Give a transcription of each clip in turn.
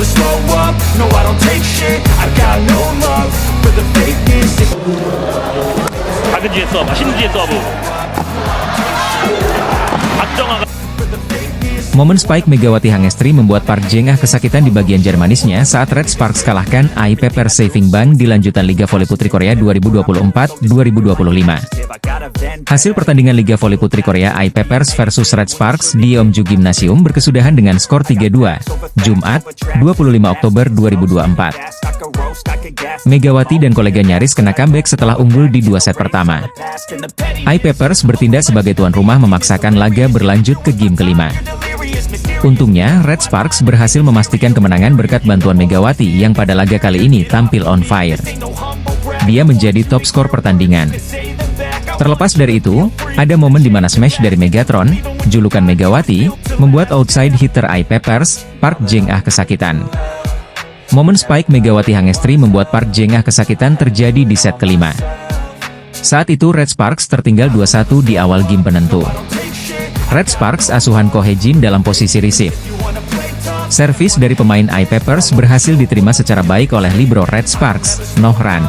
never slow up, no I don't take shit, I got no love for the fakeness. 작은 지의 서브, 신지의 서브. 박정아가 Momen spike Megawati Hangestri membuat Park Jeng-ah kesakitan di bagian Jermanisnya saat Red Sparks kalahkan Ai Pepper Saving Bank di lanjutan Liga Voli Putri Korea 2024-2025. Hasil pertandingan Liga Voli Putri Korea Ai Peppers versus Red Sparks di Yeomju Gymnasium berkesudahan dengan skor 3-2, Jumat, 25 Oktober 2024. Megawati dan kolega nyaris kena comeback setelah unggul di 2 set pertama. Ai Peppers bertindak sebagai tuan rumah memaksakan laga berlanjut ke game kelima. Untungnya, Red Sparks berhasil memastikan kemenangan berkat bantuan Megawati yang pada laga kali ini tampil on fire. Dia menjadi top skor pertandingan. Terlepas dari itu, ada momen di mana smash dari Megatron, julukan Megawati, membuat outside hitter Ai Peppers, Park Jeng-ah kesakitan. Momen spike Megawati Hangestri membuat Park Jeng-ah kesakitan terjadi di set kelima. Saat itu Red Sparks tertinggal 2-1 di awal game penentu. Red Sparks asuhan Ko Hye-jin dalam posisi receive. Servis dari pemain Ai Peppers berhasil diterima secara baik oleh libero Red Sparks, Nohran.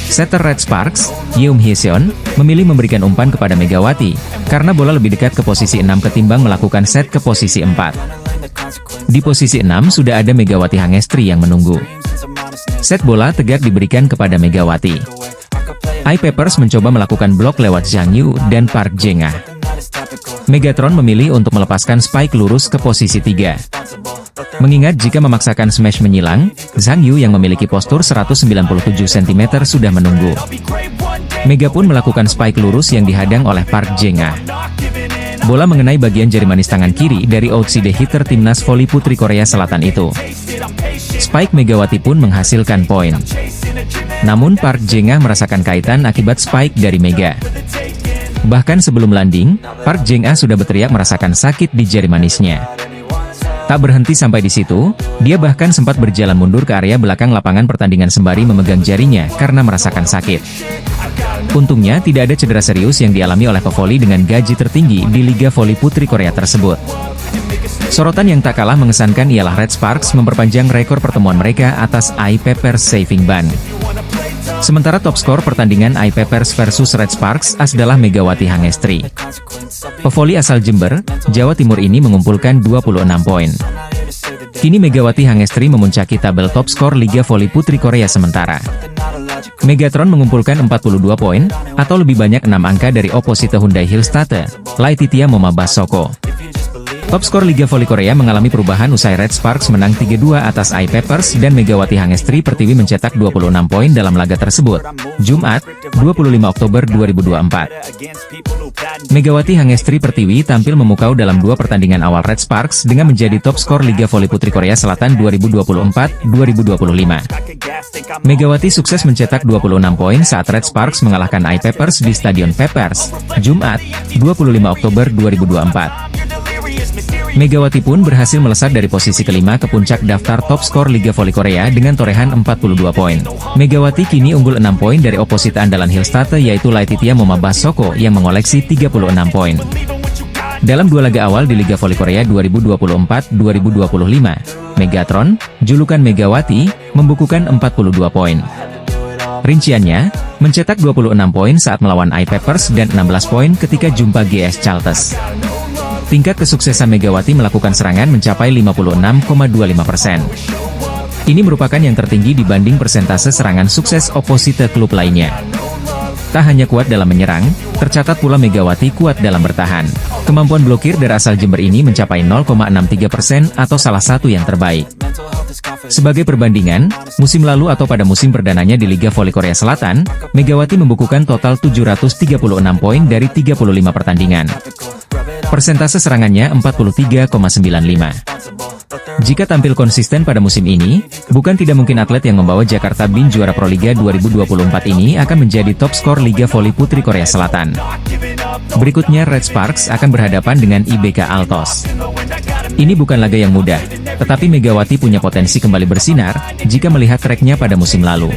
Setter Red Sparks, Yeom Hye-seon, memilih memberikan umpan kepada Megawati, karena bola lebih dekat ke posisi 6 ketimbang melakukan set ke posisi 4. Di posisi 6 sudah ada Megawati Hangestri yang menunggu. Set bola tegak diberikan kepada Megawati. Ai Peppers mencoba melakukan blok lewat Zhang Yu dan Park Jeng-ah. Megatron memilih untuk melepaskan spike lurus ke posisi 3. Mengingat jika memaksakan smash menyilang, Zhang Yu yang memiliki postur 197 cm sudah menunggu. Mega pun melakukan spike lurus yang dihadang oleh Park Jeng-ah. Bola mengenai bagian jari manis tangan kiri dari outside hitter timnas voli putri Korea Selatan itu. Spike Megawati pun menghasilkan poin. Namun Park Jeng-ah merasakan kaitan akibat spike dari Mega. Bahkan sebelum landing, Park Jeng-ah sudah berteriak merasakan sakit di jari manisnya. Tak berhenti sampai di situ, dia bahkan sempat berjalan mundur ke area belakang lapangan pertandingan sembari memegang jarinya karena merasakan sakit. Untungnya tidak ada cedera serius yang dialami oleh pevoli dengan gaji tertinggi di Liga Voli Putri Korea tersebut. Sorotan yang tak kalah mengesankan ialah Red Sparks memperpanjang rekor pertemuan mereka atas Ai Peppers Saving Bank. Sementara top skor pertandingan Ai Peppers versus Red Sparks adalah Megawati Hangestri. Pevoli asal Jember, Jawa Timur ini mengumpulkan 26 poin. Kini Megawati Hangestri memuncaki tabel top skor Liga Voli Putri Korea sementara. Megatron mengumpulkan 42 poin, atau lebih banyak 6 angka dari oposite Hyundai Hillstate, Laetitia Momabasoko. Top skor Liga Voli Korea mengalami perubahan usai Red Sparks menang 3-2 atas Ai Peppers dan Megawati Hangestri Pertiwi mencetak 26 poin dalam laga tersebut. Jumat, 25 Oktober 2024. Megawati Hangestri Pertiwi tampil memukau dalam 2 pertandingan awal Red Sparks dengan menjadi top skor Liga Voli Putri Korea Selatan 2024-2025. Megawati sukses mencetak 26 poin saat Red Sparks mengalahkan Ai Peppers di Stadion Peppers, Jumat, 25 Oktober 2024. Megawati pun berhasil melesat dari posisi kelima ke puncak daftar top skor Liga Voli Korea dengan torehan 42 poin. Megawati kini unggul 6 poin dari oposite andalan Hillstate yaitu Laetitia Momabasoko yang mengoleksi 36 poin. Dalam 2 laga awal di Liga Voli Korea 2024-2025, Megatron, julukan Megawati, membukukan 42 poin. Rinciannya, mencetak 26 poin saat melawan Ai Peppers dan 16 poin ketika jumpa GS Chaltes. Tingkat kesuksesan Megawati melakukan serangan mencapai 56,25%. Ini merupakan yang tertinggi dibanding persentase serangan sukses oposite klub lainnya. Tak hanya kuat dalam menyerang, tercatat pula Megawati kuat dalam bertahan. Kemampuan blokir dari asal Jember ini mencapai 0,63% atau salah satu yang terbaik. Sebagai perbandingan, musim lalu atau pada musim perdananya di Liga Voli Korea Selatan, Megawati membukukan total 736 poin dari 35 pertandingan. Persentase serangannya 43,95. Jika tampil konsisten pada musim ini, bukan tidak mungkin atlet yang membawa Jakarta Bin juara Proliga 2024 ini akan menjadi top skor Liga Voli Putri Korea Selatan. Berikutnya Red Sparks akan berhadapan dengan IBK Altos. Ini bukan laga yang mudah, tetapi Megawati punya potensi kembali bersinar jika melihat tracknya pada musim lalu.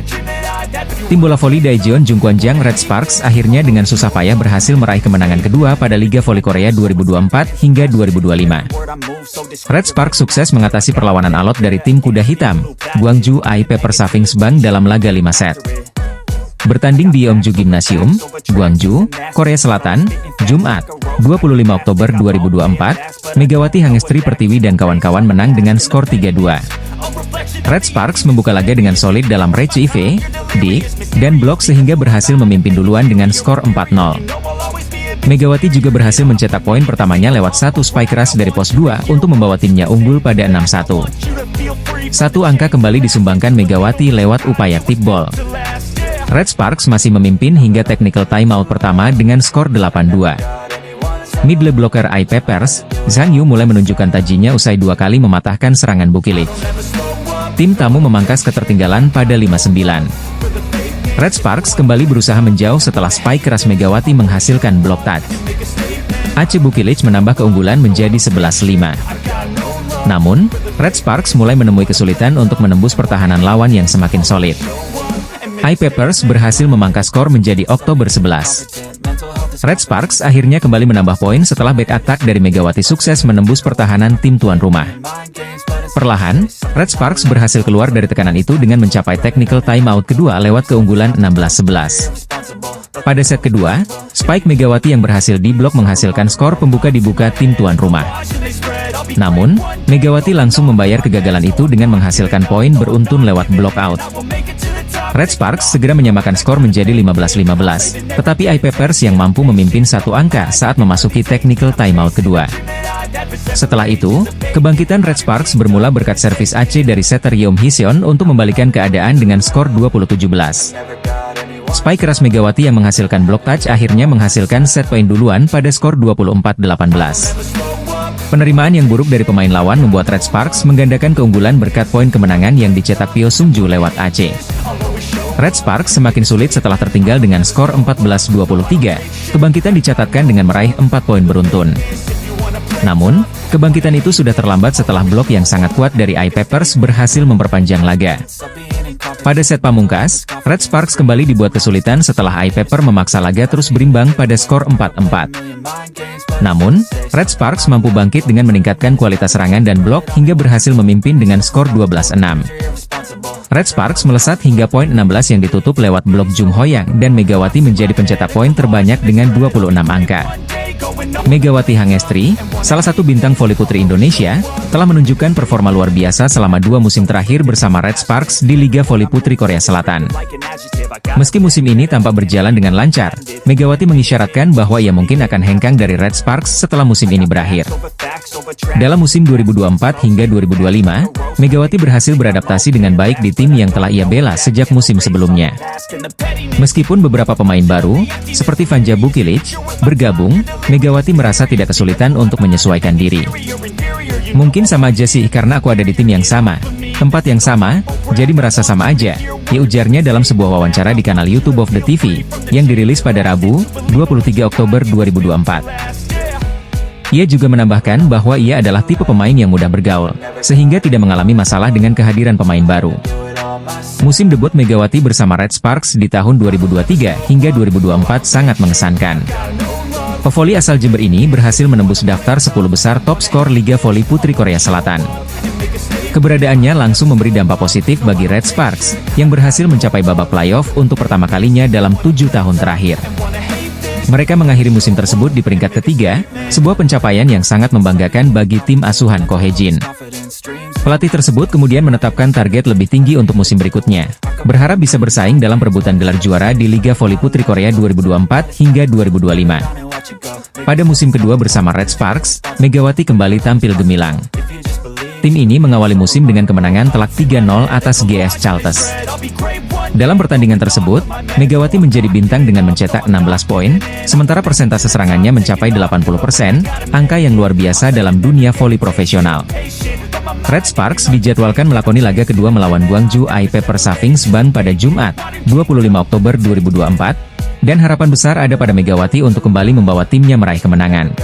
Tim bola voli Daejeon Jungkwanjang Red Sparks akhirnya dengan susah payah berhasil meraih kemenangan kedua pada Liga Voli Korea 2024 hingga 2025. Red Sparks sukses mengatasi perlawanan alot dari tim kuda hitam, Gwangju Ai Pepper Savings Bank dalam laga 5 set. Bertanding di Yeomju Gymnasium, Gwangju, Korea Selatan, Jumat, 25 Oktober 2024, Megawati Hangestri Pertiwi dan kawan-kawan menang dengan skor 3-2. Red Sparks membuka laga dengan solid dalam retrieve, dik, dan blok sehingga berhasil memimpin duluan dengan skor 4-0. Megawati juga berhasil mencetak poin pertamanya lewat satu spike keras dari pos 2 untuk membawa timnya unggul pada 6-1. Satu angka kembali disumbangkan Megawati lewat upaya tip ball. Red Sparks masih memimpin hingga technical timeout pertama dengan skor 8-2. Middle blocker Ai Peppers, Zhang Yu mulai menunjukkan tajinya usai 2 kali mematahkan serangan Bukilik. Tim tamu memangkas ketertinggalan pada 5-9. Red Sparks kembali berusaha menjauh setelah spike keras Megawati menghasilkan block touch. Aceh Bukilik menambah keunggulan menjadi 11-5. Namun, Red Sparks mulai menemui kesulitan untuk menembus pertahanan lawan yang semakin solid. Ai Peppers berhasil memangkas skor menjadi Oktober 11. Red Sparks akhirnya kembali menambah poin setelah back attack dari Megawati sukses menembus pertahanan tim tuan rumah. Perlahan, Red Sparks berhasil keluar dari tekanan itu dengan mencapai technical timeout kedua lewat keunggulan 16-11. Pada set kedua, spike Megawati yang berhasil diblok menghasilkan skor pembuka dibuka tim tuan rumah. Namun, Megawati langsung membayar kegagalan itu dengan menghasilkan poin beruntun lewat block out. Red Sparks segera menyamakan skor menjadi 15-15, tetapi Ai Peppers yang mampu memimpin satu angka saat memasuki technical timeout kedua. Setelah itu, kebangkitan Red Sparks bermula berkat servis Aceh dari setter Yeom Hiseon untuk membalikan keadaan dengan skor 20-17. Spike keras Megawati yang menghasilkan block touch akhirnya menghasilkan set poin duluan pada skor 24-18. Penerimaan yang buruk dari pemain lawan membuat Red Sparks menggandakan keunggulan berkat poin kemenangan yang dicetak Pyo Sungju lewat Aceh. Red Sparks semakin sulit setelah tertinggal dengan skor 14-23, kebangkitan dicatatkan dengan meraih 4 poin beruntun. Namun, kebangkitan itu sudah terlambat setelah blok yang sangat kuat dari Ai Peppers berhasil memperpanjang laga. Pada set pamungkas, Red Sparks kembali dibuat kesulitan setelah Ai Pepper memaksa laga terus berimbang pada skor 4-4. Namun, Red Sparks mampu bangkit dengan meningkatkan kualitas serangan dan blok hingga berhasil memimpin dengan skor 12-6. Red Sparks melesat hingga poin 16 yang ditutup lewat blok Jung Hoyang dan Megawati menjadi pencetak poin terbanyak dengan 26 angka. Megawati Hangestri, salah satu bintang voli putri Indonesia, telah menunjukkan performa luar biasa selama 2 musim terakhir bersama Red Sparks di Liga Voli Putri Korea Selatan. Meski musim ini tampak berjalan dengan lancar, Megawati mengisyaratkan bahwa ia mungkin akan hengkang dari Red Sparks setelah musim ini berakhir. Dalam musim 2024 hingga 2025, Megawati berhasil beradaptasi dengan baik di tim yang telah ia bela sejak musim sebelumnya. Meskipun beberapa pemain baru, seperti Vanja Bukilik, bergabung, Megawati merasa tidak kesulitan untuk menyesuaikan diri. Mungkin sama aja sih karena aku ada di tim yang sama, tempat yang sama, jadi merasa sama aja, ya ujarnya dalam sebuah wawancara di kanal YouTube of the TV, yang dirilis pada Rabu, 23 Oktober 2024. Ia juga menambahkan bahwa ia adalah tipe pemain yang mudah bergaul, sehingga tidak mengalami masalah dengan kehadiran pemain baru. Musim debut Megawati bersama Red Sparks di tahun 2023 hingga 2024 sangat mengesankan. Pevoli asal Jember ini berhasil menembus daftar 10 besar top skor Liga Voli Putri Korea Selatan. Keberadaannya langsung memberi dampak positif bagi Red Sparks, yang berhasil mencapai babak playoff untuk pertama kalinya dalam 7 tahun terakhir. Mereka mengakhiri musim tersebut di peringkat ketiga, sebuah pencapaian yang sangat membanggakan bagi tim asuhan Ko Hae-jin. Pelatih tersebut kemudian menetapkan target lebih tinggi untuk musim berikutnya, berharap bisa bersaing dalam perebutan gelar juara di Liga Voli Putri Korea 2024 hingga 2025. Pada musim kedua bersama Red Sparks, Megawati kembali tampil gemilang. Tim ini mengawali musim dengan kemenangan telak 3-0 atas GS Chalters. Dalam pertandingan tersebut, Megawati menjadi bintang dengan mencetak 16 poin, sementara persentase serangannya mencapai 80%, angka yang luar biasa dalam dunia voli profesional. Red Sparks dijadwalkan melakoni laga kedua melawan Gwangju Ai Pepper Savings Bank pada Jumat, 25 Oktober 2024, dan harapan besar ada pada Megawati untuk kembali membawa timnya meraih kemenangan.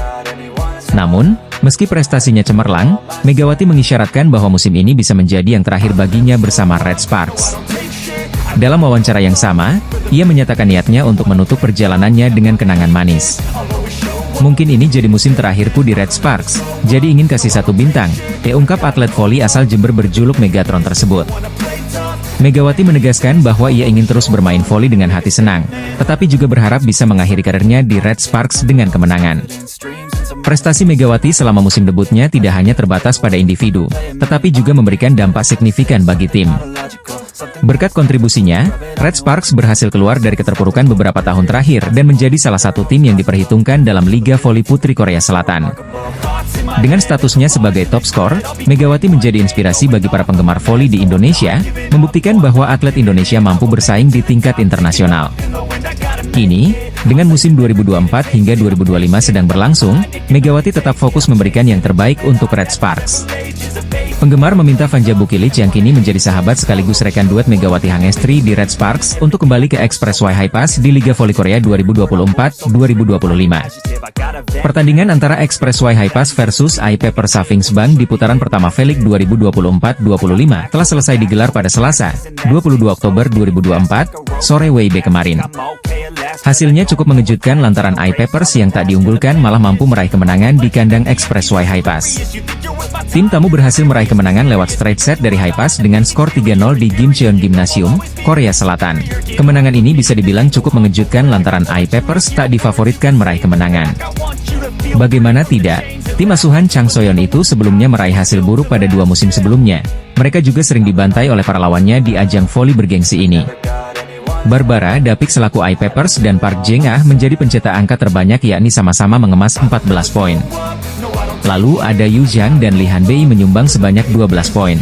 Namun, meski prestasinya cemerlang, Megawati mengisyaratkan bahwa musim ini bisa menjadi yang terakhir baginya bersama Red Sparks. Dalam wawancara yang sama, ia menyatakan niatnya untuk menutup perjalanannya dengan kenangan manis. Mungkin ini jadi musim terakhirku di Red Sparks, jadi ingin kasih 1 bintang, ungkap atlet voli asal Jember berjuluk Megatron tersebut. Megawati menegaskan bahwa ia ingin terus bermain voli dengan hati senang, tetapi juga berharap bisa mengakhiri karirnya di Red Sparks dengan kemenangan. Prestasi Megawati selama musim debutnya tidak hanya terbatas pada individu, tetapi juga memberikan dampak signifikan bagi tim. Berkat kontribusinya, Red Sparks berhasil keluar dari keterpurukan beberapa tahun terakhir dan menjadi salah satu tim yang diperhitungkan dalam Liga Voli Putri Korea Selatan. Dengan statusnya sebagai top skor, Megawati menjadi inspirasi bagi para penggemar voli di Indonesia, membuktikan bahwa atlet Indonesia mampu bersaing di tingkat internasional. Kini, dengan musim 2024 hingga 2025 sedang berlangsung, Megawati tetap fokus memberikan yang terbaik untuk Red Sparks. Penggemar meminta Vanja Bukilic yang kini menjadi sahabat sekaligus rekan duet Megawati Hangestri di Red Sparks untuk kembali ke Expressway High Pass di Liga Voli Korea 2024-2025. Pertandingan antara Expressway High Pass versus iPepper Savings Bank di putaran pertama V-League 2024-25 telah selesai digelar pada Selasa, 22 Oktober 2024, sore WIB kemarin. Hasilnya cukup mengejutkan lantaran iPeppers yang tak diunggulkan malah mampu meraih kemenangan di kandang Expressway High Pass. Tim tamu berhasil meraih kemenangan lewat straight set dari High Pass dengan skor 3-0 di Gimcheon Gymnasium, Korea Selatan. Kemenangan ini bisa dibilang cukup mengejutkan lantaran iPeppers tak difavoritkan meraih kemenangan. Bagaimana tidak, tim asuhan Chang Soyeon itu sebelumnya meraih hasil buruk pada 2 musim sebelumnya. Mereka juga sering dibantai oleh para lawannya di ajang voli bergengsi ini. Barbara Dapik selaku iPeppers dan Park Jeng-ah menjadi pencetak angka terbanyak yakni sama-sama mengemas 14 poin. Lalu ada Yu Zhang dan Lee Han Bei menyumbang sebanyak 12 poin.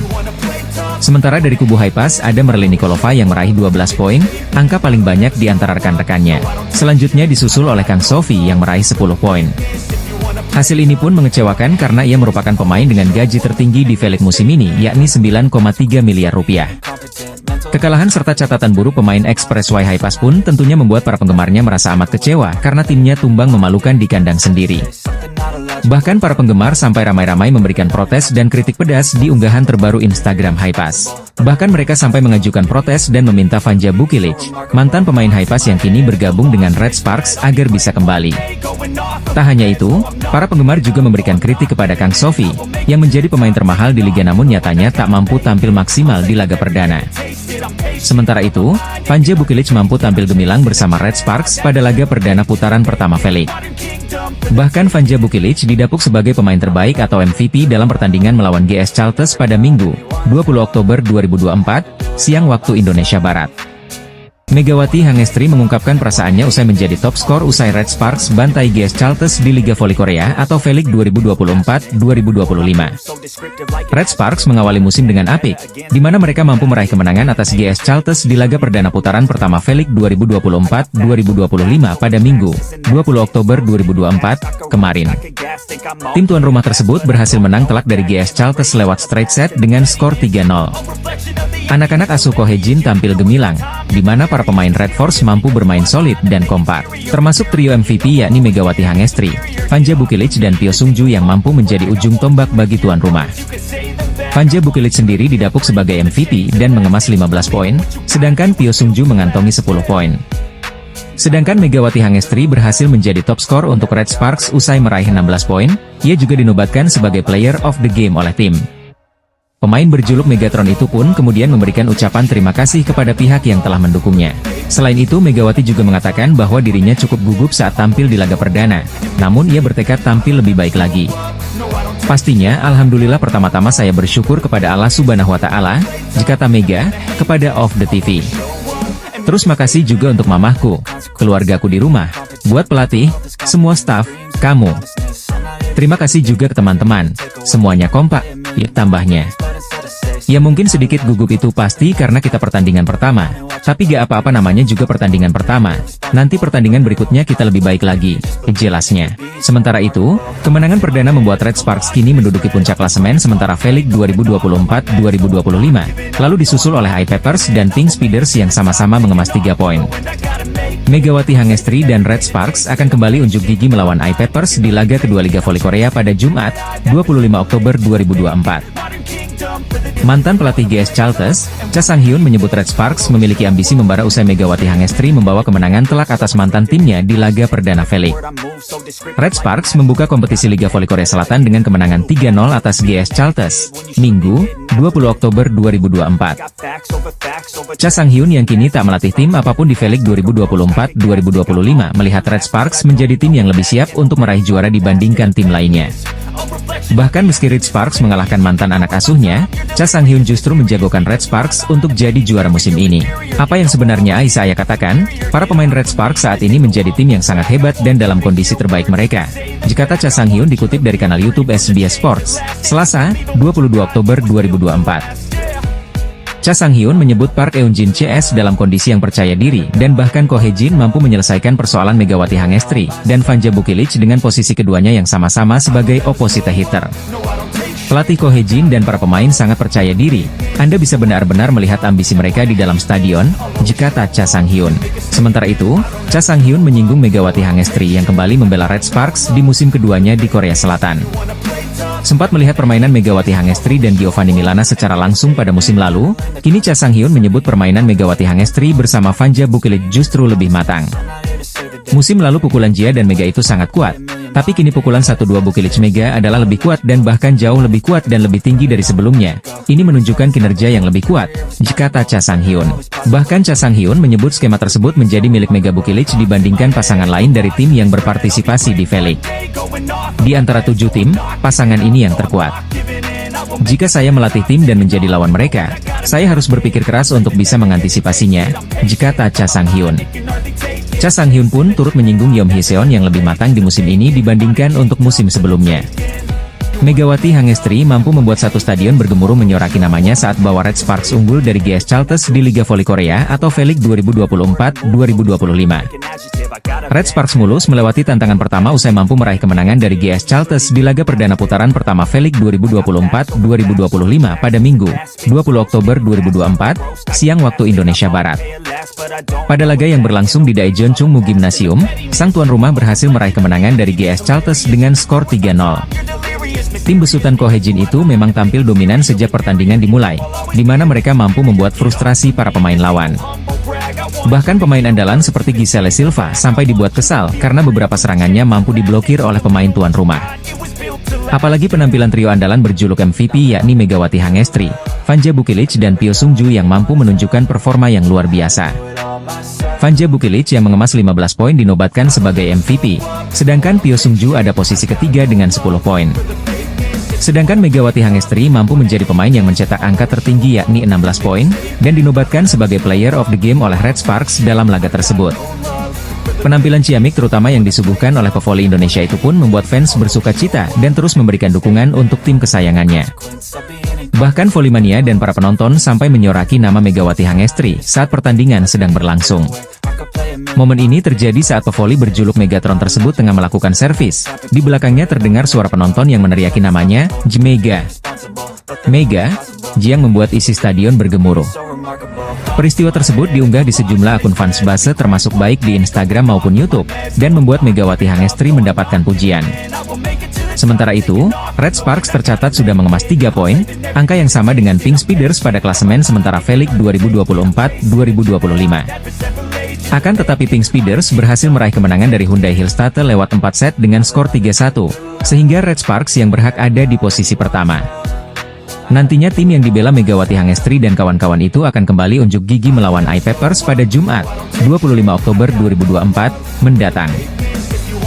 Sementara dari kubu High Pass ada Merlin Nikolova yang meraih 12 poin, angka paling banyak di antara rekan-rekannya. Selanjutnya disusul oleh Kang Sophie yang meraih 10 poin. Hasil ini pun mengecewakan karena ia merupakan pemain dengan gaji tertinggi di V-League musim ini yakni 9,3 miliar rupiah. Kekalahan serta catatan buruk pemain Expressway High Pass pun tentunya membuat para penggemarnya merasa amat kecewa karena timnya tumbang memalukan di kandang sendiri. Bahkan para penggemar sampai ramai-ramai memberikan protes dan kritik pedas di unggahan terbaru Instagram High Pass. Bahkan mereka sampai mengajukan protes dan meminta Vanja Bukilic, mantan pemain High Pass yang kini bergabung dengan Red Sparks agar bisa kembali. Tak hanya itu, para penggemar juga memberikan kritik kepada Kang Sophie, yang menjadi pemain termahal di liga namun nyatanya tak mampu tampil maksimal di laga perdana. Sementara itu, Vanja Bukilic mampu tampil gemilang bersama Red Sparks pada laga perdana putaran pertama V-League. Bahkan Vanja Bukilic didapuk sebagai pemain terbaik atau MVP dalam pertandingan melawan GS Chalters pada Minggu, 20 Oktober 2024, siang waktu Indonesia Barat. Megawati Hangestri mengungkapkan perasaannya usai menjadi top skor usai Red Sparks bantai GS Chalters di Liga Voli Korea atau V-League 2024-2025. Red Sparks mengawali musim dengan apik, di mana mereka mampu meraih kemenangan atas GS Chalters di laga perdana putaran pertama V-League 2024-2025 pada Minggu, 20 Oktober 2024, kemarin. Tim tuan rumah tersebut berhasil menang telak dari GS Chalters lewat straight set dengan skor 3-0. Anak-anak asuh Ko Hye-jin tampil gemilang, di mana para pemain Red Force mampu bermain solid dan kompak, termasuk trio MVP yakni Megawati Hangestri, Vanja Bukilic dan Pyo Sung-ju yang mampu menjadi ujung tombak bagi tuan rumah. Vanja Bukilic sendiri didapuk sebagai MVP dan mengemas 15 poin, sedangkan Pyo Sung-ju mengantongi 10 poin. Sedangkan Megawati Hangestri berhasil menjadi top skor untuk Red Sparks usai meraih 16 poin, ia juga dinobatkan sebagai player of the game oleh tim. Pemain berjuluk Megatron itu pun kemudian memberikan ucapan terima kasih kepada pihak yang telah mendukungnya. Selain itu Megawati juga mengatakan bahwa dirinya cukup gugup saat tampil di laga perdana, namun ia bertekad tampil lebih baik lagi. Pastinya alhamdulillah pertama-tama saya bersyukur kepada Allah Subhanahu wa Ta'ala, kata Mega, kepada Off The TV. Terus makasih juga untuk mamahku, keluargaku di rumah, buat pelatih, semua staf, kamu. Terima kasih juga ke teman-teman, semuanya kompak, ya tambahnya. Ya mungkin sedikit gugup itu pasti karena kita pertandingan pertama, tapi gak apa-apa namanya juga pertandingan pertama, nanti pertandingan berikutnya kita lebih baik lagi, jelasnya. Sementara itu, kemenangan perdana membuat Red Sparks kini menduduki puncak klasemen sementara V-League 2024-2025, lalu disusul oleh iPeppers dan Pink Speeders yang sama-sama mengemas 3 poin. Megawati Hangestri dan Red Sparks akan kembali unjuk gigi melawan Ai Pepers di laga kedua Liga Voli Korea pada Jumat, 25 Oktober 2024. Mantan pelatih GS Chalters, Cha Sang-hyun menyebut Red Sparks memiliki ambisi membara usai Megawati Hangestri membawa kemenangan telak atas mantan timnya di laga perdana V-League. Red Sparks membuka kompetisi Liga Voli Korea Selatan dengan kemenangan 3-0 atas GS Chalters, Minggu, 20 Oktober 2024. Cha Sang-hyun yang kini tak melatih tim apapun di V-League 2024-2025 melihat Red Sparks menjadi tim yang lebih siap untuk meraih juara dibandingkan tim lainnya. Bahkan meski Red Sparks mengalahkan mantan anak asuhnya, Cha Sang-hyun justru menjagokan Red Sparks untuk jadi juara musim ini. Apa yang sebenarnya Aisyah katakan, para pemain Red Sparks saat ini menjadi tim yang sangat hebat dan dalam kondisi terbaik mereka. Kata Cha Sang-hyun dikutip dari kanal YouTube SBS Sports, Selasa, 22 Oktober 2024. Cha Sang-hyun menyebut Park Eun-jin CS dalam kondisi yang percaya diri dan bahkan Ko Hae-jin mampu menyelesaikan persoalan Megawati Hangestri dan Vanja Bukilic dengan posisi keduanya yang sama-sama sebagai opposite hitter. Pelatih Ko Hae-jin dan para pemain sangat percaya diri. Anda bisa benar-benar melihat ambisi mereka di dalam stadion, kata Cha Sang-hyun. Sementara itu, Cha Sang-hyun menyinggung Megawati Hangestri yang kembali membela Red Sparks di musim keduanya di Korea Selatan. Sempat melihat permainan Megawati Hangestri dan Giovanni Milana secara langsung pada musim lalu, kini Cha Sang-hyun menyebut permainan Megawati Hangestri bersama Vanja Bukilic justru lebih matang. Musim lalu pukulan Jia dan Mega itu sangat kuat, tapi kini pukulan 1-2 Bukilic Mega adalah lebih kuat dan bahkan jauh lebih kuat dan lebih tinggi dari sebelumnya. Ini menunjukkan kinerja yang lebih kuat, kata Cha Sang-hyun. Bahkan Cha Sang-hyun menyebut skema tersebut menjadi milik Mega Bukilic dibandingkan pasangan lain dari tim yang berpartisipasi di V-League. Di antara 7 tim, pasangan ini yang terkuat. Jika saya melatih tim dan menjadi lawan mereka, saya harus berpikir keras untuk bisa mengantisipasinya, kata Cha Sang-hyun. Cha Sang-hyun pun turut menyinggung Yeom Hee-seon yang lebih matang di musim ini dibandingkan untuk musim sebelumnya. Megawati Hangestri mampu membuat satu stadion bergemuruh menyoraki namanya saat bawa Red Sparks unggul dari GS Chalters di Liga Voli Korea atau V-League 2024-2025. Red Sparks mulus melewati tantangan pertama usai mampu meraih kemenangan dari GS Chalters di laga perdana putaran pertama V-League 2024-2025 pada Minggu, 20 Oktober 2024, siang waktu Indonesia Barat. Pada laga yang berlangsung di Daejeon Chungmu Gymnasium, sang tuan rumah berhasil meraih kemenangan dari GS Chalters dengan skor 3-0. Tim besutan Ko Hae-jin itu memang tampil dominan sejak pertandingan dimulai, di mana mereka mampu membuat frustrasi para pemain lawan. Bahkan pemain andalan seperti Giselle Silva sampai dibuat kesal karena beberapa serangannya mampu diblokir oleh pemain tuan rumah. Apalagi penampilan trio andalan berjuluk MVP yakni Megawati Hangestri, Vanja Bukilic dan Pyo Sung-ju yang mampu menunjukkan performa yang luar biasa. Vanja Bukilic yang mengemas 15 poin dinobatkan sebagai MVP, sedangkan Pyo Sung-ju ada posisi ketiga dengan 10 poin. Sedangkan Megawati Hangestri mampu menjadi pemain yang mencetak angka tertinggi yakni 16 poin, dan dinobatkan sebagai Player of the Game oleh Red Sparks dalam laga tersebut. Penampilan ciamik terutama yang disuguhkan oleh pevoli Indonesia itu pun membuat fans bersuka cita dan terus memberikan dukungan untuk tim kesayangannya. Bahkan Volley-mania dan para penonton sampai menyoraki nama Megawati Hangestri saat pertandingan sedang berlangsung. Momen ini terjadi saat pevoli berjuluk Megatron tersebut tengah melakukan servis. Di belakangnya terdengar suara penonton yang meneriaki namanya, Mega. Mega, yang membuat isi stadion bergemuruh. Peristiwa tersebut diunggah di sejumlah akun fans base termasuk baik di Instagram maupun YouTube, dan membuat Megawati Hangestri mendapatkan pujian. Sementara itu, Red Sparks tercatat sudah mengemas 3 poin, angka yang sama dengan Pink Speeders pada klasemen sementara V-League 2024-2025. Akan tetapi Pink Speeders berhasil meraih kemenangan dari Hyundai Hillstate lewat 4 set dengan skor 3-1, sehingga Red Sparks yang berhak ada di posisi pertama. Nantinya tim yang dibela Megawati Hangestri dan kawan-kawan itu akan kembali unjuk gigi melawan Ai Pepers pada Jumat, 25 Oktober 2024, mendatang.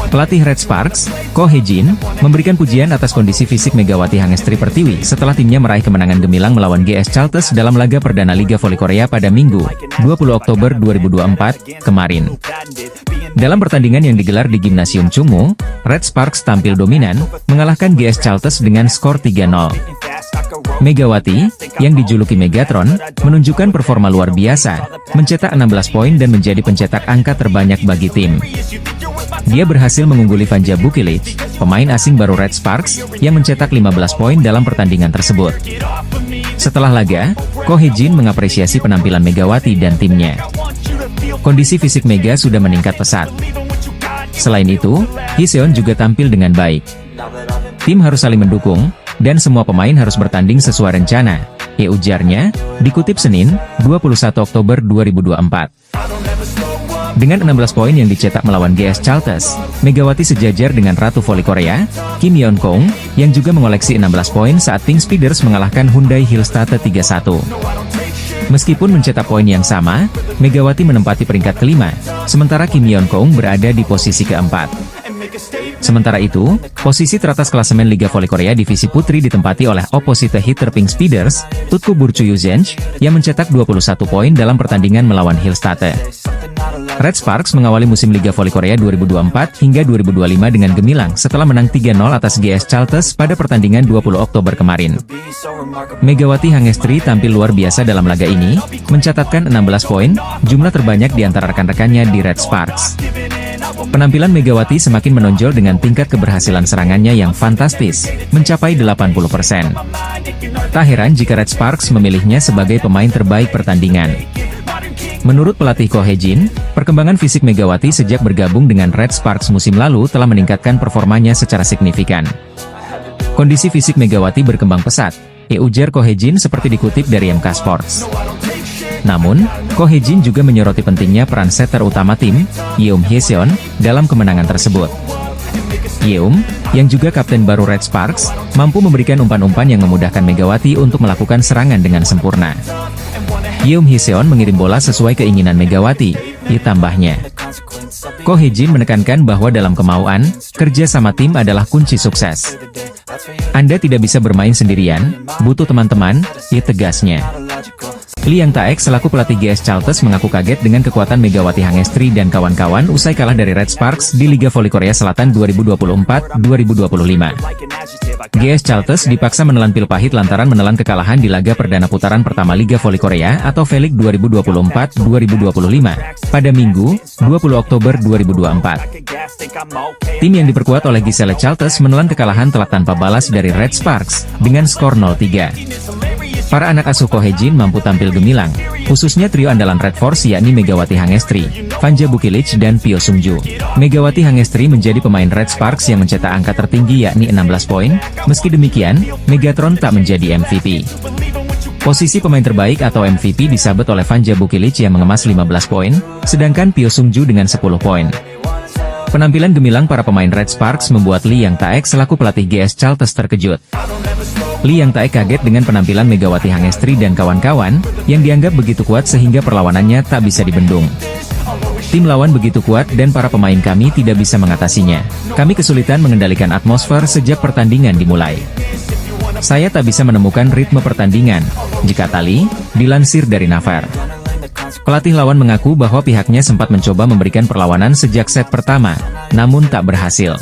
Pelatih Red Sparks, Ko Hae-jin, memberikan pujian atas kondisi fisik Megawati Hangestri Pertiwi setelah timnya meraih kemenangan gemilang melawan GS Chalters dalam laga perdana Liga Voli Korea pada Minggu, 20 Oktober 2024, kemarin. Dalam pertandingan yang digelar di Gymnasium Chungmu, Red Sparks tampil dominan, mengalahkan GS Chalters dengan skor 3-0. Megawati, yang dijuluki Megatron, menunjukkan performa luar biasa, mencetak 16 poin dan menjadi pencetak angka terbanyak bagi tim. Dia berhasil mengungguli Vanja Bukilic, pemain asing baru Red Sparks, yang mencetak 15 poin dalam pertandingan tersebut. Setelah laga, Ko Hae-jin mengapresiasi penampilan Megawati dan timnya. kondisi fisik Mega sudah meningkat pesat. Selain itu, Hyeseon juga tampil dengan baik. Tim harus saling mendukung, dan semua pemain harus bertanding sesuai rencana, ujarnya, dikutip Senin, 21 Oktober 2024. Dengan 16 poin yang dicetak melawan GS Chalters, Megawati sejajar dengan Ratu Voli Korea, Kim Yeon Kong, yang juga mengoleksi 16 poin saat Pink Speeders mengalahkan Hyundai Hillstate 3-1. Meskipun mencetak poin yang sama, Megawati menempati peringkat kelima, sementara Kim Yeon Kong berada di posisi keempat. Sementara itu, posisi teratas klasemen Liga Voli Korea Divisi Putri ditempati oleh opposite hitter Pink Speeders, Tutku Burchuyuzench, yang mencetak 21 poin dalam pertandingan melawan Hillstate. Red Sparks mengawali musim Liga Voli Korea 2024 hingga 2025 dengan gemilang setelah menang 3-0 atas GS Chalters pada pertandingan 20 Oktober kemarin. Megawati Hangestri tampil luar biasa dalam laga ini, mencatatkan 16 poin, jumlah terbanyak di antara rekan-rekannya di Red Sparks. Penampilan Megawati semakin menonjol dengan tingkat keberhasilan serangannya yang fantastis, mencapai 80%. Tak heran jika Red Sparks memilihnya sebagai pemain terbaik pertandingan. Menurut pelatih Ko Hae-jin, perkembangan fisik Megawati sejak bergabung dengan Red Sparks musim lalu telah meningkatkan performanya secara signifikan. Kondisi fisik Megawati berkembang pesat, ujar Ko Hae-jin seperti dikutip dari MK Sports. Namun, Ko Hae-jin juga menyoroti pentingnya peran setter utama tim, Yeom Hyeseon, dalam kemenangan tersebut. Yeom, yang juga kapten baru Red Sparks, mampu memberikan umpan-umpan yang memudahkan Megawati untuk melakukan serangan dengan sempurna. Yeom Hyeseon mengirim bola sesuai keinginan Megawati, ditambahnya. Ko Hae-jin menekankan bahwa dalam kemauan, kerja sama tim adalah kunci sukses. Anda tidak bisa bermain sendirian, butuh teman-teman, tegasnya. Lee Yang Taek selaku pelatih GS Chalters mengaku kaget dengan kekuatan Megawati Hangestri dan kawan-kawan usai kalah dari Red Sparks di Liga Voli Korea Selatan 2024-2025. GS Chalters dipaksa menelan pil pahit lantaran menelan kekalahan di laga perdana putaran pertama Liga Voli Korea atau V-League 2024-2025 pada Minggu, 20 Oktober 2024. Tim yang diperkuat oleh Giselle Chalters menelan kekalahan telak tanpa balas dari Red Sparks dengan skor 0-3. Para anak asuh Ko Hae-jin mampu tampil gemilang, khususnya trio andalan Red Force yakni Megawati Hangestri, Vanja Bukilic dan Pyo Sung-ju. Megawati Hangestri menjadi pemain Red Sparks yang mencetak angka tertinggi yakni 16 poin, meski demikian, Megatron tak menjadi MVP. Posisi pemain terbaik atau MVP disabet oleh Vanja Bukilic yang mengemas 15 poin, sedangkan Pyo Sung-ju dengan 10 poin. Penampilan gemilang para pemain Red Sparks membuat Lee Yang Taek selaku pelatih GS Chalters terkejut. Lee Yang Taek kaget dengan penampilan Megawati Hangestri dan kawan-kawan, yang dianggap begitu kuat sehingga perlawanannya tak bisa dibendung. Tim lawan begitu kuat dan para pemain kami tidak bisa mengatasinya. Kami kesulitan mengendalikan atmosfer sejak pertandingan dimulai. Saya tak bisa menemukan ritme pertandingan, jika Tali, dilansir dari Naver. Pelatih lawan mengaku bahwa pihaknya sempat mencoba memberikan perlawanan sejak set pertama, namun tak berhasil.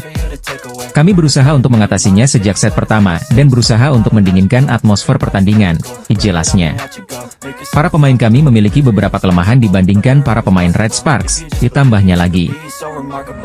Kami berusaha untuk mengatasinya sejak set pertama, dan berusaha untuk mendinginkan atmosfer pertandingan, jelasnya. Para pemain kami memiliki beberapa kelemahan dibandingkan para pemain Red Sparks, ditambahnya lagi.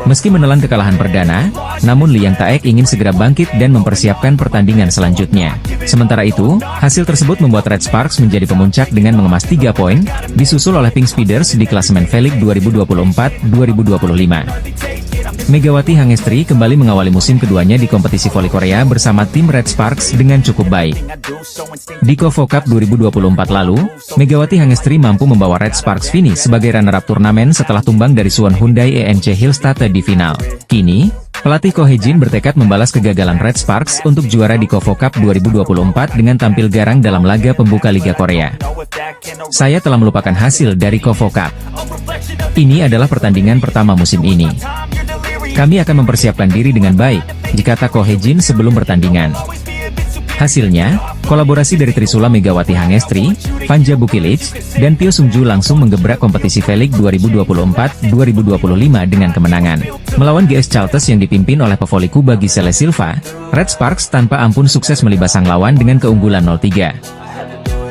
Meski menelan kekalahan perdana, namun Lee Yang Taek ingin segera bangkit dan mempersiapkan pertandingan selanjutnya. Sementara itu, hasil tersebut membuat Red Sparks menjadi pemuncak dengan mengemas 3 poin, disusul oleh Pink Speeders di klasemen V-League 2024-2025. Megawati Hangestri kembali mengawali musim keduanya di kompetisi voli Korea bersama tim Red Sparks dengan cukup baik. Di KOFO Cup 2024 lalu, Megawati Hangestri mampu membawa Red Sparks finish sebagai runner-up turnamen setelah tumbang dari Suwon Hyundai ENC Hillstate di final. Kini, pelatih Ko Hae-jin bertekad membalas kegagalan Red Sparks untuk juara di KOFO Cup 2024 dengan tampil garang dalam laga pembuka Liga Korea. Saya telah melupakan hasil dari KOFO Cup. Ini adalah pertandingan pertama musim ini. Kami akan mempersiapkan diri dengan baik, dikata Ko Hae-jin sebelum pertandingan. Hasilnya, kolaborasi dari Trisula Megawati Hangestri, Vanja Bukilic, dan Pyo Sung-ju langsung menggebrak kompetisi V-League 2024-2025 dengan kemenangan. Melawan GS Chalters yang dipimpin oleh pevoli Kuba Giselle Silva, Red Sparks tanpa ampun sukses melibas sang lawan dengan keunggulan 0-3.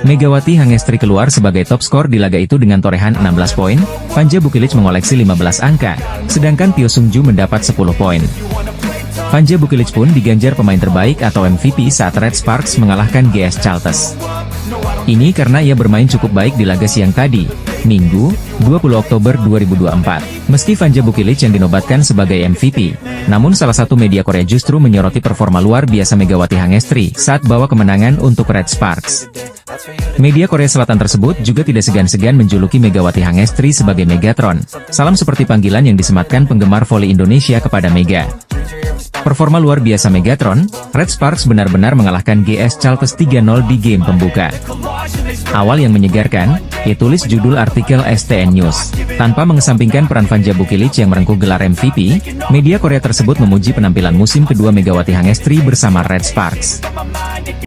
Megawati Hangestri keluar sebagai top skor di laga itu dengan torehan 16 poin, Vanja Bukilic mengoleksi 15 angka, sedangkan Pyo Sung-ju mendapat 10 poin. Vanja Bukilic pun diganjar pemain terbaik atau MVP saat Red Sparks mengalahkan GS Chalters. Ini karena ia bermain cukup baik di laga siang tadi, Minggu, 20 Oktober 2024. Meski Vanja Bukilic yang dinobatkan sebagai MVP, namun salah satu media Korea justru menyoroti performa luar biasa Megawati Hangestri saat bawa kemenangan untuk Red Sparks. Media Korea Selatan tersebut juga tidak segan-segan menjuluki Megawati Hangestri sebagai Megatron, salam seperti panggilan yang disematkan penggemar voli Indonesia kepada Mega. Performa luar biasa Megatron, Red Sparks benar-benar mengalahkan GS Chalters 3-0 di game pembuka. Awal yang menyegarkan, tulis judul artikel STN News. Tanpa mengesampingkan peran Vanja Bukilic yang merengkuh gelar MVP, media Korea tersebut memuji penampilan musim kedua Megawati Hangestri bersama Red Sparks.